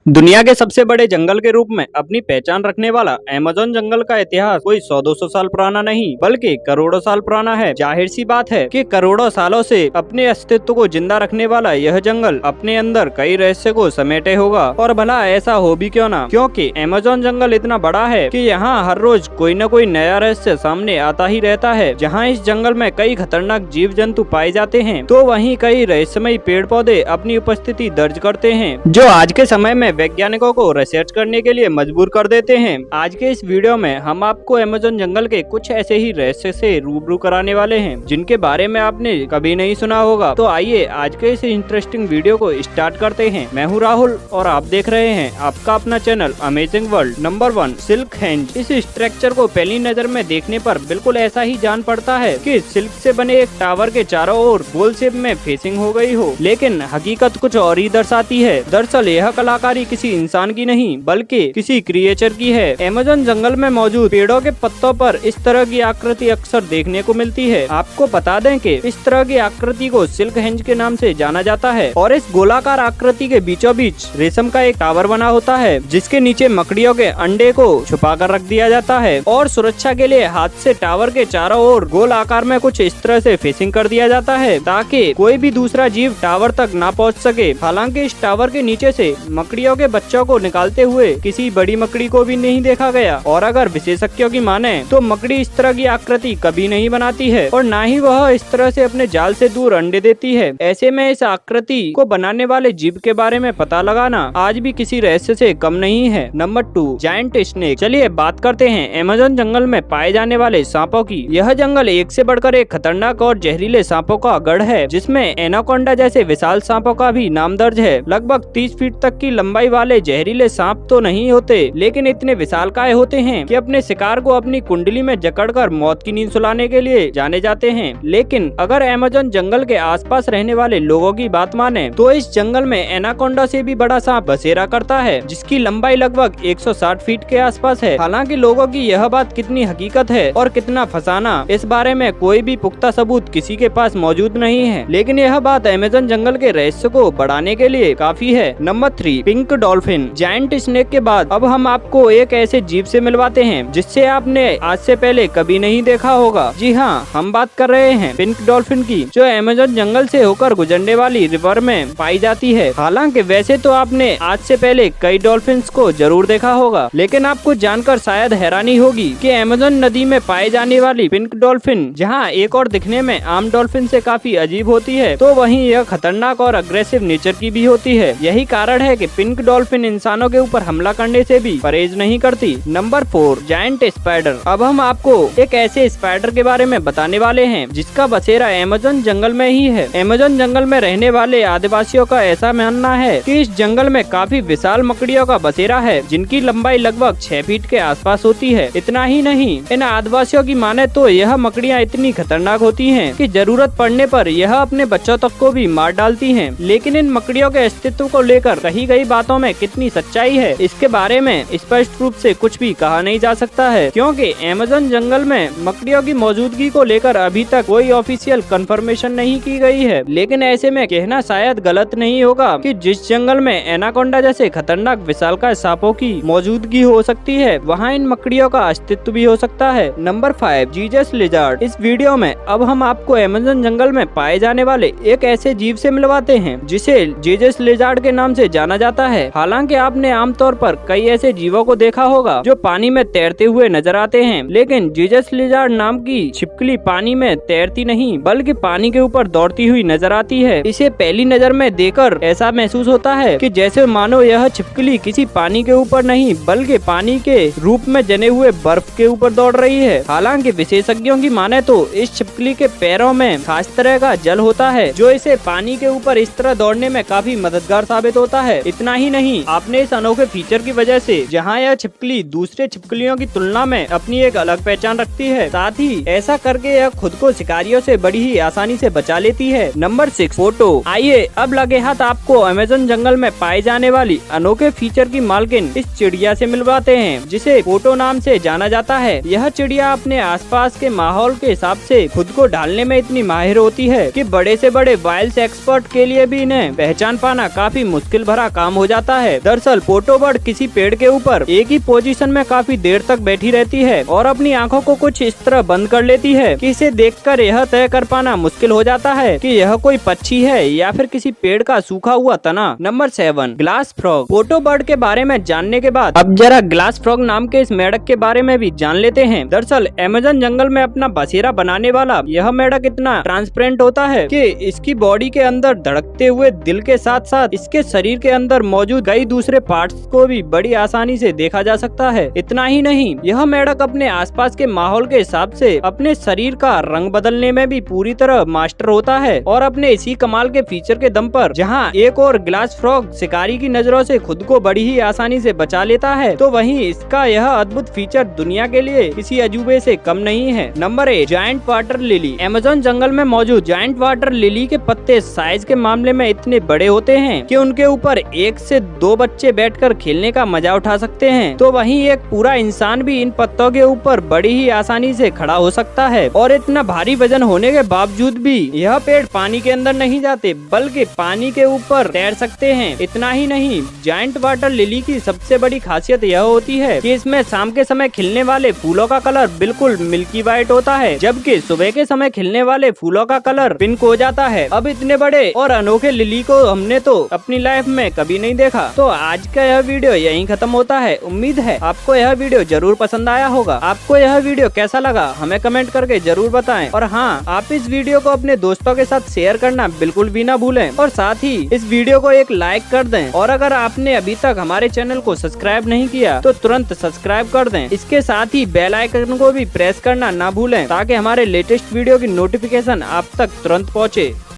दुनिया के सबसे बड़े जंगल के रूप में अपनी पहचान रखने वाला अमेज़न जंगल का इतिहास कोई 100-200 साल पुराना नहीं बल्कि करोड़ों साल पुराना है। जाहिर सी बात है कि करोड़ों सालों से अपने अस्तित्व को जिंदा रखने वाला यह जंगल अपने अंदर कई रहस्य को समेटे होगा। और भला ऐसा हो भी क्यों ना, क्योंकि अमेज़न जंगल इतना बड़ा है कि यहाँ हर रोज कोई न कोई नया रहस्य सामने आता ही रहता है। जहाँ इस जंगल में कई खतरनाक जीव जंतु पाए जाते हैं, तो वहीं कई रहस्यमयी पेड़ पौधे अपनी उपस्थिति दर्ज करते हैं, जो आज के समय में वैज्ञानिकों को रिसर्च करने के लिए मजबूर कर देते हैं। आज के इस वीडियो में हम आपको अमेज़न जंगल के कुछ ऐसे ही रहस्य से रूबरू कराने वाले हैं जिनके बारे में आपने कभी नहीं सुना होगा। तो आइए आज के इस इंटरेस्टिंग वीडियो को स्टार्ट करते हैं। मैं हूं राहुल और आप देख रहे हैं आपका अपना channel amazing world. Number 1, silk henge. इस स्ट्रक्चर को पहली नजर में देखने पर बिल्कुल ऐसा ही जान पड़ता है कि सिल्क से बने एक टावर के चारों ओर गोल शेप में फेसिंग हो गई हो, लेकिन हकीकत कुछ और ही दर्शाती है। दरअसल यह कलाकारी किसी इंसान की नहीं बल्कि किसी क्रिएचर की है। अमेज़न जंगल में मौजूद पेड़ों के पत्तों पर इस तरह की आकृति अक्सर देखने को मिलती है। आपको बता दें कि इस तरह की आकृति को सिल्क हेंज के नाम से जाना जाता है और इस गोलाकार आकृति के बीचों बीच रेशम का एक टावर बना होता है, जिसके नीचे मकड़ियों के अंडे को छुपा कर रख दिया जाता है और सुरक्षा के लिए हाथ से टावर के चारों ओर गोल आकार में कुछ इस तरह से फेसिंग कर दिया जाता है ताकि कोई भी दूसरा जीव टावर तक ना पहुंच सके। हालांकि इस टावर के नीचे से मकड़ियों के बच्चों को निकालते हुए किसी बड़ी मकड़ी को भी नहीं देखा गया, और अगर विशेषज्ञों की माने तो मकड़ी इस तरह की आकृति कभी नहीं बनाती है और ना ही वह इस तरह से अपने जाल से दूर अंडे देती है। ऐसे में इस आकृति को बनाने वाले जीव के बारे में पता लगाना आज भी किसी रहस्य से कम नहीं है। Number 2, giant snake. चलिए बात करते हैं अमेज़न जंगल में पाए जाने वाले सांपों की। यह जंगल एक से बढ़कर एक खतरनाक और जहरीले सांपों का गढ़ है, जिसमें एनाकोंडा जैसे विशाल सांपों का भी नाम दर्ज है। लगभग 30 फीट तक की लंबाई वाले जहरीले सांप तो नहीं होते, लेकिन इतने विशालकाय होते हैं कि अपने शिकार को अपनी कुंडली में जकड़कर मौत की नींद सुलाने के लिए जाने जाते हैं। लेकिन अगर अमेज़न जंगल के आसपास रहने वाले लोगों की बात माने तो इस जंगल में एनाकोंडा से भी बड़ा सांप बसेरा करता है, जिसकी लंबाई लगभग 160 फीट के आसपास है। हालांकि लोगों की यह बात कितनी हकीकत है और कितना फसाना, इस बारे में कोई भी पुख्ता सबूत किसी के पास मौजूद नहीं है, लेकिन यह बात अमेज़न जंगल के रहस्य को बढ़ाने के लिए काफी है। Number 3, pink dolphin. Giant snake के बाद अब हम आपको एक ऐसे जीव से मिलवाते हैं जिससे आपने आज से पहले कभी नहीं देखा होगा। जी हाँ, हम बात कर रहे हैं पिंक डॉल्फिन की, जो अमेज़न जंगल से होकर गुजरने वाली रिवर में पाई जाती है। हालांकि वैसे तो आपने आज से पहले कई डॉल्फिन्स को जरूर देखा होगा, लेकिन आपको जानकर शायद हैरानी होगी कि अमेज़न नदी में पाई जाने वाली पिंक डॉल्फिन जहाँ एक और दिखने में आम डॉल्फिन से काफी अजीब होती है, तो वहीं यह खतरनाक और अग्रेसिव नेचर की भी होती है। यही कारण है कि पिंक डॉल्फिन इंसानों के ऊपर हमला करने से भी परहेज नहीं करती। Number 4, giant spider. अब हम आपको एक ऐसे स्पाइडर के बारे में बताने वाले हैं जिसका बसेरा अमेज़न जंगल में ही है। अमेज़न जंगल में रहने वाले आदिवासियों का ऐसा मानना है कि इस जंगल में काफी विशाल मकड़ियों का बसेरा है, जिनकी लंबाई लगभग 6 फीट के आसपास होती है। इतना ही नहीं, इन आदिवासियों की माने तो यह मकड़ियाँ इतनी खतरनाक होती हैं कि जरूरत पड़ने पर यह अपने बच्चों तक को भी मार डालती हैं। लेकिन इन मकड़ियों के अस्तित्व को लेकर कही गई बातों में कितनी सच्चाई है, इसके बारे में स्पष्ट रूप से कुछ भी कहा नहीं जा सकता है, क्योंकि अमेज़न जंगल में मकड़ियों की मौजूदगी को लेकर अभी तक कोई ऑफिशियल कंफर्मेशन नहीं की गई है। लेकिन ऐसे में कहना शायद गलत नहीं होगा कि जिस जंगल में एनाकोंडा जैसे खतरनाक विशालकाय सांपों की मौजूदगी हो सकती है, वहाँ इन मकड़ियों का अस्तित्व भी हो सकता है। Number 5, Jesus lizard. इस वीडियो में अब हम आपको अमेज़न जंगल में पाए जाने वाले एक ऐसे जीव से मिलवाते हैं जिसे जीजस लिजार्ड के नाम से जाना जाता है। हालांकि आपने आमतौर पर कई ऐसे जीवों को देखा होगा जो पानी में तैरते हुए नजर आते हैं, लेकिन जीजस लिजार्ड नाम की छिपकली पानी में तैरती नहीं बल्कि पानी के ऊपर दौड़ती हुई नजर आती है। इसे पहली नजर में देखकर ऐसा महसूस होता है कि जैसे मानो यह छिपकली किसी पानी के ऊपर नहीं बल्कि पानी के रूप में जमे हुए बर्फ के ऊपर दौड़ रही है। हालांकि विशेषज्ञों की माने तो इस छिपकली के पैरों में खास तरह का जल होता है जो इसे पानी के ऊपर इस तरह दौड़ने में काफी मददगार साबित होता है। इतना ही नहीं, आपने इस अनोखे फीचर की वजह से जहां यह छिपकली दूसरे छिपकलियों की तुलना में अपनी एक अलग पहचान रखती है, साथ ही ऐसा करके यह खुद को शिकारियों से बड़ी ही आसानी से बचा लेती है। Number 6, photo. आइए अब लगे हाथ आपको अमेज़न जंगल में पाए जाने वाली अनोखे फीचर की मालकिन इस चिड़िया से मिलवाते हैं जिसे फोटो नाम से जाना जाता है। यह चिड़िया अपने आसपास के माहौल के हिसाब से खुद को ढालने में इतनी माहिर होती है कि बड़े से बड़े वाइल्ड एक्सपर्ट के लिए भी इन्हें पहचान पाना काफी मुश्किल भरा काम हो जाता है। दरअसल पोटो बर्ड किसी पेड़ के ऊपर एक ही पोजीशन में काफी देर तक बैठी रहती है और अपनी आंखों को कुछ इस तरह बंद कर लेती है कि इसे देखकर यह तय कर पाना मुश्किल हो जाता है कि यह कोई पक्षी है या फिर किसी पेड़ का सूखा हुआ तना। Number 7, glass frog. Potoo bird के बारे में जानने के बाद अब जरा ग्लास फ्रॉग नाम के इस मेढक के बारे में भी जान लेते हैं। दरअसल अमेज़न जंगल में अपना बसेरा बनाने वाला यह मेढक इतना ट्रांसपेरेंट होता है कि इसकी बॉडी के अंदर धड़कते हुए दिल के साथ साथ इसके शरीर के अंदर मौजूद कई दूसरे पार्ट्स को भी बड़ी आसानी से देखा जा सकता है। इतना ही नहीं, यह मेढक अपने आसपास के माहौल के हिसाब से अपने शरीर का रंग बदलने में भी पूरी तरह मास्टर होता है और अपने इसी कमाल के फीचर के दम पर जहां एक और ग्लास फ्रॉग शिकारी की नजरों से खुद को बड़ी ही आसानी से बचा लेता है, तो वहीं इसका यह अद्भुत फीचर दुनिया के लिए किसी अजूबे से कम नहीं है। Number 8, giant water lily. Amazon जंगल में मौजूद जायंट वाटर लिली के पत्ते साइज के मामले में इतने बड़े होते हैं कि उनके ऊपर 1 से 2 बच्चे बैठकर खेलने का मजा उठा सकते हैं, तो वहीं एक पूरा इंसान भी इन पत्तों के ऊपर बड़ी ही आसानी से खड़ा हो सकता है। और इतना भारी वजन होने के बावजूद भी यह पेड़ पानी के अंदर नहीं जाते बल्कि पानी के ऊपर तैर सकते हैं। इतना ही नहीं, जायंट वाटर लिली की सबसे बड़ी खासियत यह होती है कि इसमें शाम के समय खिलने वाले फूलों का कलर बिल्कुल मिल्की व्हाइट होता है, जबकि सुबह के समय खिलने वाले फूलों का कलर पिंक हो जाता है। अब इतने बड़े और अनोखे लिली को हमने तो अपनी लाइफ में कभी नहीं देखा। तो आज का यह वीडियो यहीं खत्म होता है। उम्मीद है आपको यह वीडियो जरूर पसंद आया होगा। आपको यह वीडियो कैसा लगा हमें कमेंट करके जरूर बताएं। और हाँ, आप इस वीडियो को अपने दोस्तों के साथ शेयर करना बिल्कुल भी ना भूलें और साथ ही इस वीडियो को एक लाइक कर दें। और अगर आपने अभी तक हमारे चैनल को सब्सक्राइब नहीं किया तो तुरंत सब्सक्राइब कर दें। इसके साथ ही बेल आइकन को भी प्रेस करना ना भूलें ताकि हमारे लेटेस्ट वीडियो की नोटिफिकेशन आप तक तुरंत पहुँचे।